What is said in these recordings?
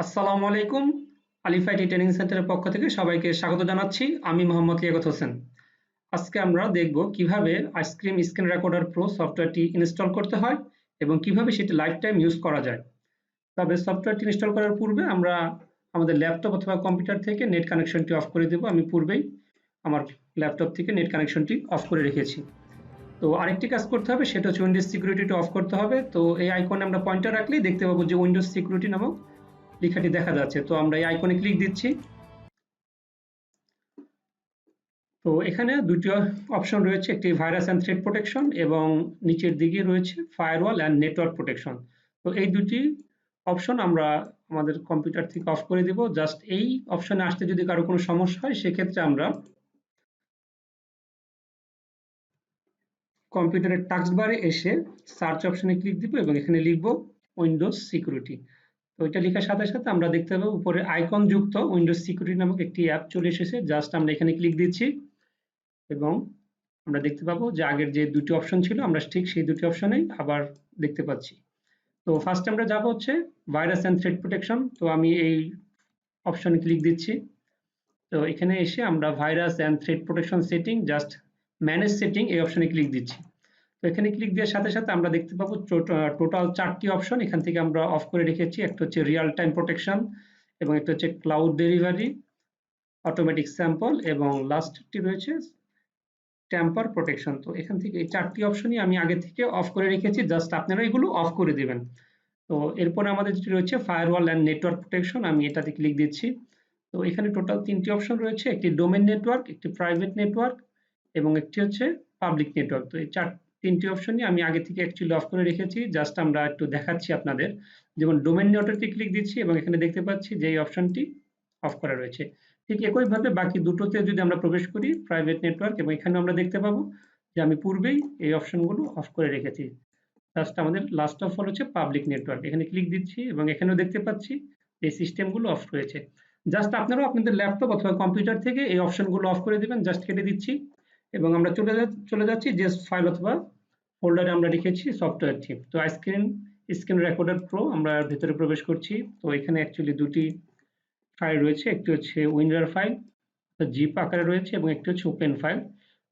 আসসালামু আলাইকুম। আলিফাইটি ট্রেনিং সেন্টারের পক্ষ থেকে সবাইকে স্বাগত জানাচ্ছি। আমি মোহাম্মদ লিয়াকত হোসেন। আজকে আমরা দেখব কিভাবে আইসক্রিম স্ক্রিন রেকর্ডার প্রো সফটওয়্যারটি ইনস্টল করতে হয় এবং কিভাবে সেটি লাইফ টাইম ইউজ করা যায়। তবে সফটওয়্যারটি ইনস্টল করার পূর্বে আমরা আমাদের ল্যাপটপ অথবা কম্পিউটার থেকে নেট কানেকশনটি অফ করে দেব। আমি পূর্বেই আমার ল্যাপটপ থেকে নেট কানেকশনটি অফ করে রেখেছি। তো আরেকটি কাজ করতে হবে, সেটা হচ্ছে উইন্ডোজ সিকিউরিটিটা অফ করতে হবে। তো এই আইকনে আমরা পয়েন্টার রাখলেই দেখতে পাবো যে উইন্ডোজ সিকিউরিটি নামক লেখাটি দেখা যাচ্ছে। তো আমরা এই আইকনে ক্লিক দিচ্ছি। তো এখানে দুটি অপশন রয়েছে, একটি ভাইরাস অ্যান্ড থ্রেট প্রোটেকশন এবং নিচের দিকে রয়েছে ফায়ারওয়াল অ্যান্ড নেটওয়ার্ক প্রোটেকশন। তো এই দুটি অপশন আমরা আমাদের কম্পিউটার থেকে অফ করে দিব। জাস্ট এই অপশনে আসতে যদি কারো কোনো সমস্যা হয়, সেক্ষেত্রে আমরা কম্পিউটারের টাস্ক বারে এসে সার্চ অপশনে ক্লিক দিব এবং এখানে লিখব উইন্ডোজ সিকিউরিটি। তো এটা লেখার সাথে সাথে আমরা দেখতে পাবো উপরে আইকন যুক্ত উইন্ডোজ সিকিউরিটি নামক একটি অ্যাপ চলে এসেছে। জাস্ট আমরা এখানে ক্লিক দিচ্ছি এবং আমরা দেখতে পাবো যে আগের যে দুটি অপশন ছিল আমরা ঠিক সেই দুটি অপশনেই আবার দেখতে পাচ্ছি। তো ফার্স্ট আমরা যাব হচ্ছে ভাইরাস অ্যান্ড থ্রেট প্রোটেকশন। তো আমি এই অপশনে ক্লিক দিচ্ছি। তো এখানে এসে আমরা virus and threat protection setting just manage setting এই অপশনে ক্লিক দিচ্ছি। তো এখানে ক্লিক দেওয়ার সাথে সাথে আমরা দেখতে পাবো টোটাল 4টি অপশন এখান থেকে আমরা অফ করে রেখেছি। একটা হচ্ছে রিয়েল টাইম প্রোটেকশন এবং একটা হচ্ছে ক্লাউড ডেলিভারি, অটোমেটিক স্যাম্পল এবং লাস্টটি রয়েছে টেম্পার প্রোটেকশন। তো এখান থেকে এই 4টি অপশনই আমি আগে থেকে অফ করে রেখেছি, জাস্ট আপনারা এগুলো অফ করে দিবেন। তো এরপরে আমাদের যেটি রয়েছে ফায়ারওয়াল অ্যান্ড নেটওয়ার্ক প্রোটেকশন, আমি এটাতে ক্লিক দিচ্ছি। তো এখানে টোটাল 3টি অপশন রয়েছে, একটি ডোমেইন নেটওয়ার্ক, একটি প্রাইভেট নেটওয়ার্ক এবং একটি হচ্ছে পাবলিক নেটওয়ার্ক। তো এই 3টি অপশনই আমি আগে থেকে অ্যাকচুয়ালি অফ করে রেখেছি, জাস্ট আমরা একটু দেখাচ্ছি আপনাদের। যেমন ডোমেইন নেটওয়ার্কে ক্লিক দিচ্ছি এবং এখানে দেখতে পাচ্ছি যে এই অপশনটি অফ করা রয়েছে। ঠিক একইভাবে বাকি দুটোতে যদি আমরা প্রবেশ করি, প্রাইভেট নেটওয়ার্ক, এবং এখানে আমরা দেখতে পাবো যে আমি পূর্বেই এই অপশনগুলো অফ করে রেখেছি। জাস্ট আমাদের লাস্ট অফ হচ্ছে পাবলিক নেটওয়ার্ক, এখানে ক্লিক দিচ্ছি এবং এখানেও দেখতে পাচ্ছি এই সিস্টেমগুলো অফ রয়েছে। জাস্ট আপনারাও আপনাদের ল্যাপটপ অথবা কম্পিউটার থেকে এই অপশনগুলো অফ করে দিবেন। জাস্ট কেটে দিচ্ছি এবং আমরা চলে যাচ্ছি যে ফাইল অথবা ফোল্ডারে আমরা রেখেছি সফটওয়্যারটি। তো স্ক্রিন রেকর্ডার প্রো আমরা ভেতরে প্রবেশ করছি। তো এখানে অ্যাকচুয়ালি দুটি ফাইল রয়েছে, একটি হচ্ছে উইনরার ফাইল জিপ আকারে রয়েছে এবং একটি হচ্ছে ওপেন ফাইল,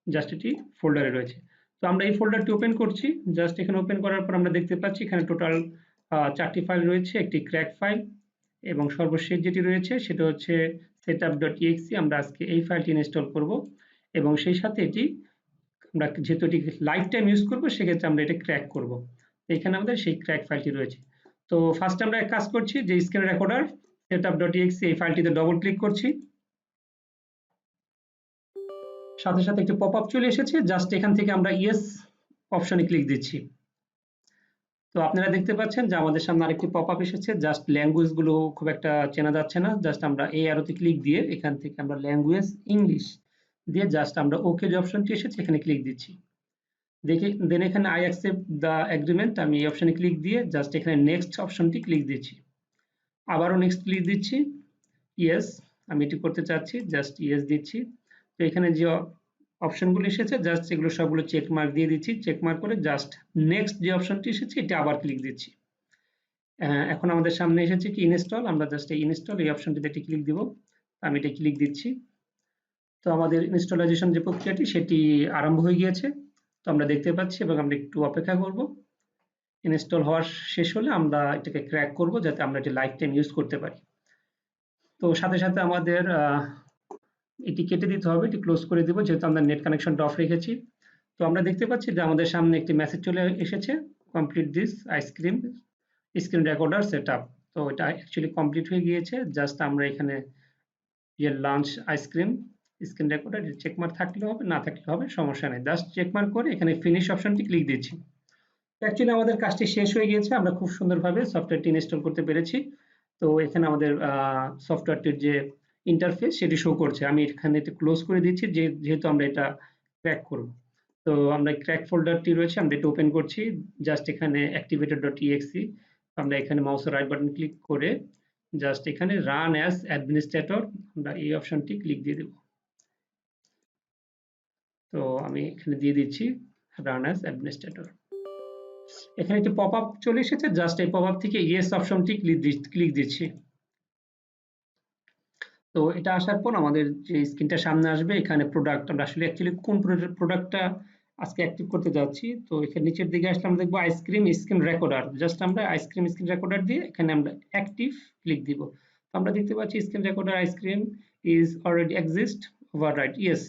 জাস্ট এটি ফোল্ডারে রয়েছে। তো আমরা এই ফোল্ডারটি ওপেন করছি। জাস্ট এখানে ওপেন করার পর আমরা দেখতে পাচ্ছি এখানে টোটাল 4টি ফাইল রয়েছে, একটি ক্র্যাক ফাইল এবং সর্বশেষ যেটি রয়েছে সেটা হচ্ছে setup.exe। আমরা আজকে এই ফাইলটি ইনস্টল করব এবং সেই সাথে এটি আমরা যেহেতু এটি লাইফ টাইম ইউজ করবো, সেক্ষেত্রে আমরা এটা ক্র্যাক করব। এখানে আমাদের সেই ক্র্যাক ফাইলটি রয়েছে। তো ফার্স্ট আমরা এক কাজ করছি, যে স্ক্রিন রেকর্ডার setup.exe এই ফাইলটিতে ডবল ক্লিক করছি। সাথে সাথে একটি পপআপ চলে এসেছে, জাস্ট এখান থেকে আমরা ইয়েস অপশনে ক্লিক দিচ্ছি। তো আপনারা দেখতে পাচ্ছেন যে আমাদের সামনে আরেকটি পপআপ এসেছে, জাস্ট ল্যাঙ্গুয়েজ গুলো খুব একটা চেনা যাচ্ছে না। জাস্ট আমরা এই অ্যারোতে ক্লিক দিয়ে এখান থেকে আমরা ল্যাঙ্গুয়েজ ইংলিশ দিয়ে জাস্ট আমরা ওকে যে অপশনটি এসেছে এখানে ক্লিক দিচ্ছি। দেখি দেন এখানে আই অ্যাকসেপ্ট দ্য এগ্রিমেন্ট, আমি এই অপশনে ক্লিক দিয়ে জাস্ট এখানে নেক্সট অপশনটি ক্লিক দিচ্ছি। আবারও নেক্সট ক্লিক দিচ্ছি, ইয়েস আমি এটি করতে চাচ্ছি, জাস্ট ইয়েস দিচ্ছি। তো এখানে যে অপশনগুলো এসেছে জাস্ট এগুলো সবগুলো চেক মার্ক দিয়ে দিচ্ছি। চেক মার্ক করে জাস্ট নেক্সট যে অপশনটি এসেছে এটা আবার ক্লিক দিচ্ছি। এখন আমাদের সামনে এসেছে কি ইনস্টল, আমরা জাস্ট এই ইনস্টল এই অপশনটিতে একটি ক্লিক দিব। আমি এটা ক্লিক দিচ্ছি। তো আমাদের ইনস্টলাইজেশন যে প্রক্রিয়াটি সেটি আরম্ভ হয়ে গিয়েছে। তো আমরা দেখতে পাচ্ছি এবং আমরা একটু অপেক্ষা করব। ইনস্টল হওয়া শেষ হলে আমরা এটাকে ক্র্যাক করব, যাতে আমরা এটি লাইফ টাইম ইউজ করতে পারি। তো সাথে সাথে আমাদের এটি কেটে দিতে হবে, এটি ক্লোজ করে দিব যেহেতু আমরা নেট কানেকশনটা অফ রেখেছি। তো আমরা দেখতে পাচ্ছি যে আমাদের সামনে একটি মেসেজ চলে এসেছে, complete this ice cream Screen recorder setup. তো এটা অ্যাকচুয়ালি কমপ্লিট হয়ে গিয়েছে। জাস্ট আমরা এখানে যে launch ice cream Screen recorder checkmark থাকলে হবে, না থাকলে হবে, সমস্যা নেই। জাস্ট চেকমার্ক করে এখানে ফিনিশ অপশনটি ক্লিক দিচ্ছি। অ্যাকচুয়ালি আমাদের কাজটি শেষ হয়ে গিয়েছে, আমরা খুব সুন্দরভাবে সফটওয়্যারটি ইনস্টল করতে পেরেছি। তো এখানে আমাদের সফটওয়্যারটির যে ইন্টারফেস সেটি শো করছে। আমি এখানে এটা ক্লোজ করে দিচ্ছি যেহেতু আমরা এটা ক্র্যাক করব। তো আমরা ক্র্যাক ফোল্ডারটি রয়েছে, আমরা এটা ওপেন করছি। জাস্ট এখানে activator.exe আমরা এখানে মাউসের রাইট বাটন ক্লিক করে জাস্ট এখানে রান অ্যাজ অ্যাডমিনিস্ট্রেটর আমরা এই অপশনটি ক্লিক দিয়ে দেব। তো আমি এখানে দিয়ে দিচ্ছি রান অ্যাজ অ্যাডমিনিস্ট্রেটর। এখানে একটি পপআপ চলে এসেছে, জাস্ট এই পপআপ থেকে ইয়েস অপশনটি ক্লিক দিচ্ছি। তো এটা আসার পর আমাদের যে স্ক্রিনটা সামনে আসবে, এখানে প্রোডাক্ট আমরা আসলে অ্যাকচুয়ালি কোন প্রোডাক্টটা আজকে অ্যাক্টিভ করতে যাচ্ছি। তো এখানে নিচের দিকে আসলে আমরা দেখবো আইসক্রিম স্ক্রিন রেকর্ডার। জাস্ট আমরা আইসক্রিম স্ক্রিন রেকর্ডার দিয়ে এখানে আমরা অ্যাক্টিভ ক্লিক দিব। তো আমরা দেখতে পাচ্ছি screen recorder ice cream is already exist overwrite yes,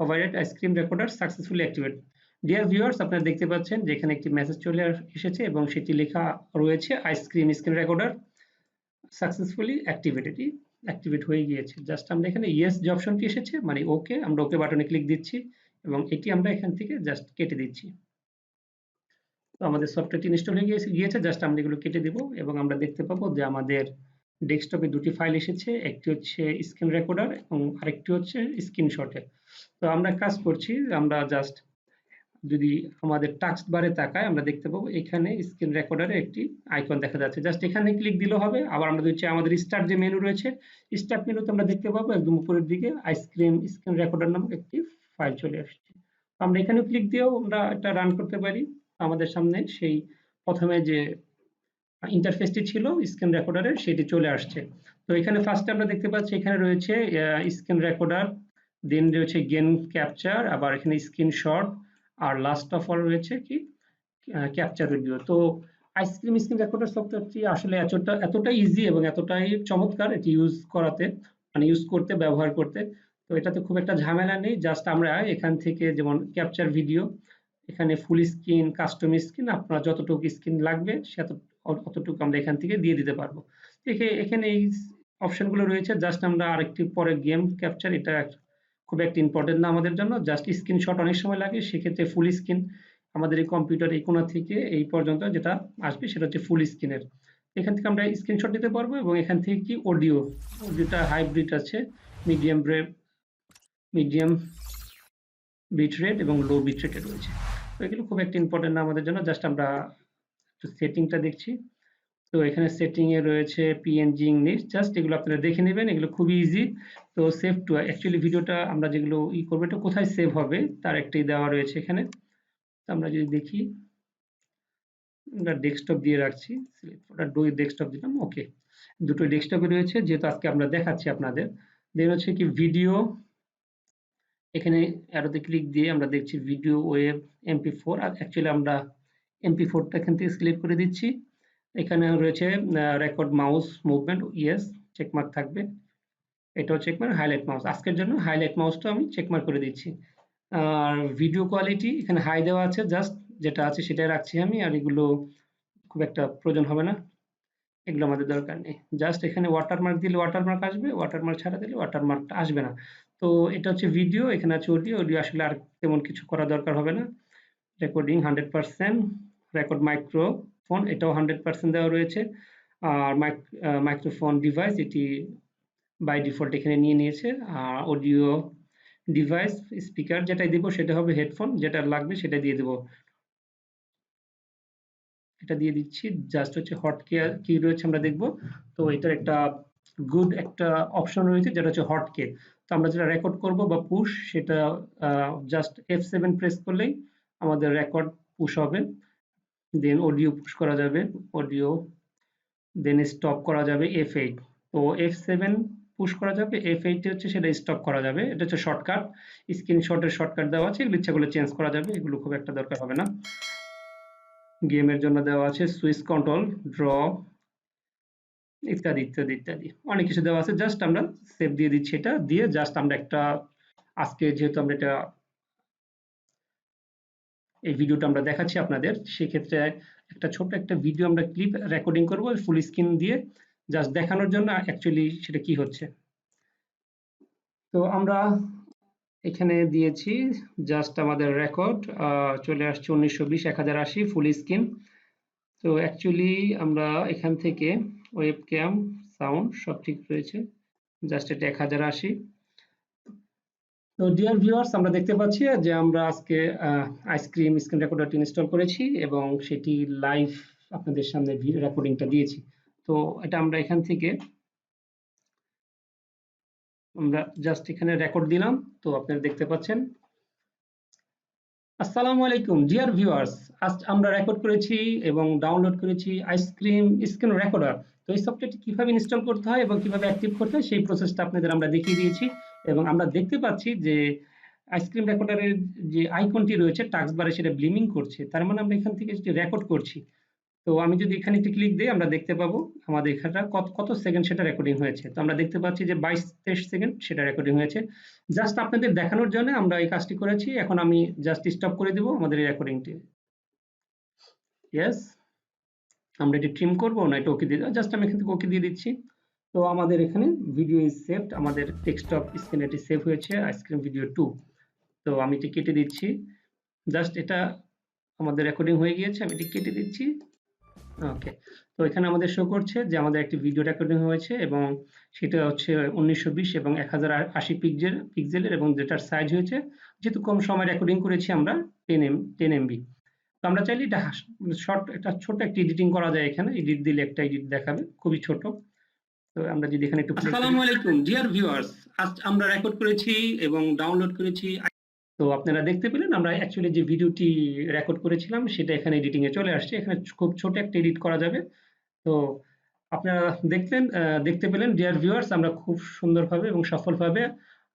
overwrite ice cream recorder successfully activate. Dear viewers, আপনারা দেখতে পাচ্ছেন যে এখানে একটি মেসেজ চলে এসেছে এবং সেটি লেখা রয়েছে ice cream Screen recorder successfully activate হয়ে গিয়েছে। জাস্ট আমরা এখানে ইয়েস যে অপশনটি এসেছে মানে ওকে, আমরা ওকে বাটনে ক্লিক দিচ্ছি এবং এটি আমরা এখান থেকে জাস্ট কেটে দিচ্ছি। তো আমাদের সফটওয়্যারটি ইনস্টল হয়ে গিয়েছে, জাস্ট আমরা এগুলো কেটে দিব এবং আমরা দেখতে পাবো যে আমাদের ডেস্কটপে দুটি ফাইল এসেছে, একটি হচ্ছে স্ক্রিন রেকর্ডার এবং আরেকটি হচ্ছে স্ক্রিনশটে। তো আমরা কাজ করছি, আমরা জাস্ট যদি আমাদের টাস্ক বারে তাকাই আমরা দেখতে পাবো এখানে স্ক্রিন রেকর্ডারে একটি আইকন দেখা যাচ্ছে, জাস্ট এখানে ক্লিক দিলে হবে। আবার আমরা যদি চাই আমাদের স্টার্ট যে মেনু রয়েছে, স্টার্ট মেনুতে আমরা দেখতে পাবো একদম উপরের দিকে আইসক্রিম স্ক্রিন রেকর্ডার নামক একটি ফাইল চলে আসছে। আমরা এখানেও ক্লিক দিয়েও আমরা এটা রান করতে পারি। আমাদের সামনে সেই প্রথমে যে ইন্টারফেসটি ছিল স্ক্রিন রেকর্ডারের সেটি চলে আসছে। তো এখানে ফার্স্টে আমরা দেখতে পাচ্ছি এখানে রয়েছে স্ক্রিন রেকর্ডার, দেন রয়েছে গেন ক্যাপচার, আবার এখানে স্ক্রিনশট, আর লাস্ট অফ অল রয়েছে কি ক্যাপচার ভিডিও। তো আইসক্রিম স্ক্রিন রেকর্ডার সফটওয়্যারটি আসলে এতটাই ইজি এবং এতটাই চমৎকার এটি ইউজ করাতে, মানে ইউজ করতে, ব্যবহার করতে। তো এটাতে খুব একটা ঝামেলা নেই, জাস্ট আমরা এখান থেকে যেমন ক্যাপচার ভিডিও, এখানে ফুল স্ক্রিন, কাস্টম স্ক্রিন, আপনার যতটুকু স্ক্রিন লাগবে অতটুকু আমরা এখান থেকে দিয়ে দিতে পারবো। এখানে এই অপশনগুলো রয়েছে, জাস্ট আমরা আরেকটি পরে গেম ক্যাপচার, এটা খুব একটা ইম্পর্টেন্ট না আমাদের জন্য, জাস্ট স্ক্রিনশট অনেক সময় লাগে, সেক্ষেত্রে ফুল স্ক্রিন আমাদের এই কম্পিউটার এই কোণা থেকে এই পর্যন্ত যেটা আসবে সেটা হচ্ছে ফুল স্ক্রিনের। এখান থেকে আমরা স্ক্রিনশট নিতে পারবো এবং এখান থেকে কি অডিওটা হাইব্রিড আছে, মিডিয়াম মিডিয়াম বিট রেট এবং লো বিট রেটে রয়েছে। তো এগুলো খুব একটা ইম্পর্টেন্ট না আমাদের জন্য, জাস্ট আমরা একটু সেটিংটা দেখছি। তো এখানে সেটিং এ রয়েছে পিএনজি ইংলিশ, জাস্ট এগুলো আপনারা দেখে নেবেন, এগুলো খুবই ইজি। তো সেভ টু, অ্যাকচুয়ালি ভিডিওটা আমরা যেগুলো করবো এটা কোথায় সেভ হবে তার একটি দেওয়া রয়েছে এখানে। আমরা যদি দেখি, আমরা ডেস্কটপ দিয়ে রাখছি, ওটা ডেস্কটপ দিলাম, ওকে। দুটো ডেস্কটপে রয়েছে যেহেতু আজকে আমরা দেখাচ্ছি আপনাদের। দেন হচ্ছে কি ভিডিও, এখানে অ্যারোতে ক্লিক দিয়ে আমরা দেখছি ভিডিও ওয়েব MP4, আর অ্যাকচুয়ালি আমরা MP4টা এখান থেকে সিলেক্ট করে দিচ্ছি। এখানে রয়েছে record mouse movement, yes checkmark থাকবে, এটাও চেকমার্ক। হাইলাইট মাউস, আজকের জন্য হাইলাইট মাউসটা আমি চেকমার্ক করে দিচ্ছি। আর ভিডিও কোয়ালিটি এখানে হাই দেওয়া আছে, জাস্ট যেটা আছে সেটাই রাখছি আমি, আর এগুলো খুব একটা প্রয়োজন হবে না, এগুলো আমাদের দরকার নেই। জাস্ট এখানে ওয়াটারমার্ক দিলে ওয়াটারমার্ক আসবে, ওয়াটারমার্ক ছাড়া দিলে ওয়াটারমার্কটা আসবে না। তো এটা হচ্ছে ভিডিও, এখানে আছে অডিও আসলে আর তেমন কিছু করা দরকার হবে না। রেকর্ডিং 100%, রেকর্ড মাইক্রোফোন এটাও 100% দেওয়া রয়েছে। আর মাইক্রোফোন ডিভাইস এটি বাই ডিফল্ট এখানে নিয়ে নিয়েছে। আর অডিও ডিভাইস স্পিকার যেটাই দিব সেটা হবে হেডফোন, যেটা লাগবে সেটা দিয়ে দেবো, এটা দিয়ে দিচ্ছি। জাস্ট হচ্ছে হট কি রয়েছে আমরা দেখব। তো এটার একটা গুড একটা অপশন রয়েছে যেটা হচ্ছে হট কে। তো আমরা যেটা রেকর্ড করব বা পুশ সেটা জাস্ট F7 প্রেস করলেই আমাদের রেকর্ড পুশ হবে, দেন অডিও পুশ করা যাবে, অডিও দেন স্টপ করা যাবে F8। তো F7 পুশ করা যাবে, F8 হচ্ছে সেটা স্টপ করা যাবে, এটা হচ্ছে শর্টকাট। স্ক্রিনশটের শর্টকাট দেওয়া আছে, এগুলো ইচ্ছা করলে চেঞ্জ করা যাবে, এগুলো খুব একটা দরকার হবে না। গেমের জন্য দেওয়া আছে সুইচ কন্ট্রোল, ড্র ইত্যাদি ইত্যাদি ইত্যাদি অনেক কিছু দেওয়া আছে, জাস্ট আমরা সেভ দিয়ে দিচ্ছি। এটা দিয়ে জাস্ট আমরা একটা আজকে যেহেতু আমরা এটা এই ভিডিওটা আমরা দেখাচ্ছি আপনাদের, সেক্ষেত্রে একটা ছোট একটা ভিডিও আমরা ক্লিপ রেকর্ডিং করব ফুল স্ক্রিন দিয়ে, জাস্ট দেখানোর জন্য অ্যাকচুয়ালি সেটা কি হচ্ছে। তো আমরা এখানে দিয়েছি জাস্ট আমাদের রেকর্ড চলে আসছে 1920 1080 ফুল স্ক্রিন। তো অ্যাকচুয়ালি আমরা এখান থেকে ওয়েব ক্যাম সাউন্ড সব ঠিক রয়েছে, জাস্ট এটা 1080। তো ডিয়ার ভিউয়ার্স, আমরা দেখতে পাচ্ছি যে আমরা আজকে আইসক্রিম স্ক্রিন রেকর্ডারটি ইনস্টল করেছি এবং সেটি লাইভ আপনাদের সামনে রেকর্ডিংটা দিয়েছি। তো এটা আমরা এখান থেকে আমরা জাস্ট এখানে রেকর্ড দিলাম, তো আপনারা দেখতে পাচ্ছেন আসসালামু আলাইকুম ডিয়ার ভিউয়ার্স। আজ আমরা রেকর্ড করেছি এবং ডাউনলোড করেছি আইসক্রিম স্ক্রিন রেকর্ডার। তো এই সফটওয়্যারটি কিভাবে ইনস্টল করতে হয় এবং কিভাবে অ্যাক্টিভ করতে হয় সেই প্রসেসটা আপনাদের আমরা দেখিয়ে দিয়েছি এবং আমরা দেখতে পাচ্ছি যে আইসক্রিম রেকর্ডারের যে আইকনটি রয়েছে টাস্ক বারে সেটা ব্লিমিং করছে, তার মানে আমরা এখান থেকে যেটি রেকর্ড করছি। তো আমি যদি এখানে একটি ক্লিক দিই আমরা দেখতে পাবো আমাদের এখানটা কত কত সেকেন্ড সেটা রেকর্ডিং হয়েছে। তো আমরা দেখতে পাচ্ছি যে 22-23 সেকেন্ড সেটা রেকর্ডিং হয়েছে। জাস্ট আপনাদের দেখানোর জন্য আমরা এই কাজটি করেছি। এখন আমি জাস্ট স্টপ করে দেব আমাদের এই রেকর্ডিংটি। ইয়েস, আমরা এটি ট্রিম করব না এটা ওকে দিয়ে জাস্ট আমি এখান থেকে ওকে দিয়ে দিচ্ছি। তো আমাদের এখানে ভিডিও ইজ সেভড, আমাদের ডেস্কটপ স্ক্রিনে এটি সেভ হয়েছে আইসক্রিম ভিডিও 2। তো আমি এটি কেটে দিচ্ছি। জাস্ট এটা আমাদের রেকর্ডিং হয়ে গিয়েছে, আমি এটি কেটে দিচ্ছি। ওকে, তো এখানে আমাদের শো করছে যে আমাদের একটি ভিডিও রেকর্ডিং হয়েছে এবং সেটা হচ্ছে 1920 এবং 1080 পিক্সেলের এবং যেটার সাইজ হয়েছে, যেহেতু কম সময় রেকর্ডিং করেছি আমরা 10 এমবি। তো আমরা চাইলে এটা শর্ট একটা ছোট একটা এডিটিং করা যায়, এখানে এডিট দিলে একটা এডিট দেখাবে খুবই ছোট। তো আমরা যদি এখানে একটু আসসালামু আলাইকুম ডিয়ার ভিউয়ার্স, আজ আমরা রেকর্ড করেছি এবং ডাউনলোড করেছি। তো আপনারা দেখতে পেলেন আমরা অ্যাকচুয়ালি যে ভিডিওটি রেকর্ড করেছিলাম সেটা এখানে এডিটিং এ চলে আসছে। এখানে খুব ছোট একটা এডিট করা যাবে। তো আপনারা দেখতে পেলেন ডিয়ার ভিউয়ার্স, আমরা খুব সুন্দরভাবে এবং সফলভাবে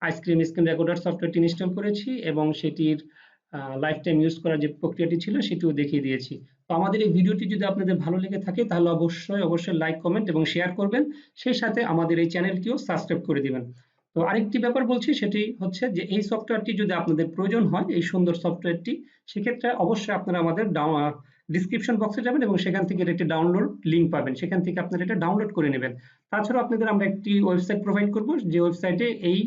আইসক্রিম স্ক্রিন রেকর্ডার সফটওয়্যারটি ইনস্টল করেছি এবং সেটির লাইফ টাইম ইউজ করার যে প্রক্রিয়াটি ছিল সেটিও দেখিয়ে দিয়েছি। তো আমাদের এই ভিডিওটি যদি আপনাদের ভালো লেগে থাকে তাহলে অবশ্যই লাইক, কমেন্ট এবং শেয়ার করবেন। সেই সাথে আমাদের এই চ্যানেলটিও সাবস্ক্রাইব করে দিবেন। তো আরেকটি ব্যাপার বলছি, সেটি হচ্ছে যে এই সফটওয়্যারটি যদি আপনাদের প্রয়োজন হয়, এই সুন্দর সফটওয়্যারটি, সেক্ষেত্রে অবশ্যই আপনারা আমাদের ডিসক্রিপশন বক্সে যাবেন এবং সেখান থেকে এর একটি ডাউনলোড লিঙ্ক পাবেন, সেখান থেকে আপনারা এটা ডাউনলোড করে নেবেন। তাছাড়াও আপনাদের আমরা একটি ওয়েবসাইট প্রোভাইড করব, যে ওয়েবসাইটে এই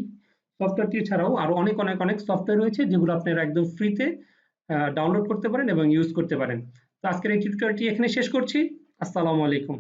সফটওয়্যারটি ছাড়াও আরো অনেক সফটওয়্যার রয়েছে যেগুলো আপনারা একদম ফ্রিতে ডাউনলোড করতে পারেন এবং ইউজ করতে পারেন। তো আজকের এই টিউটোরিয়ালটি এখানে শেষ করছি। আসসালামু আলাইকুম।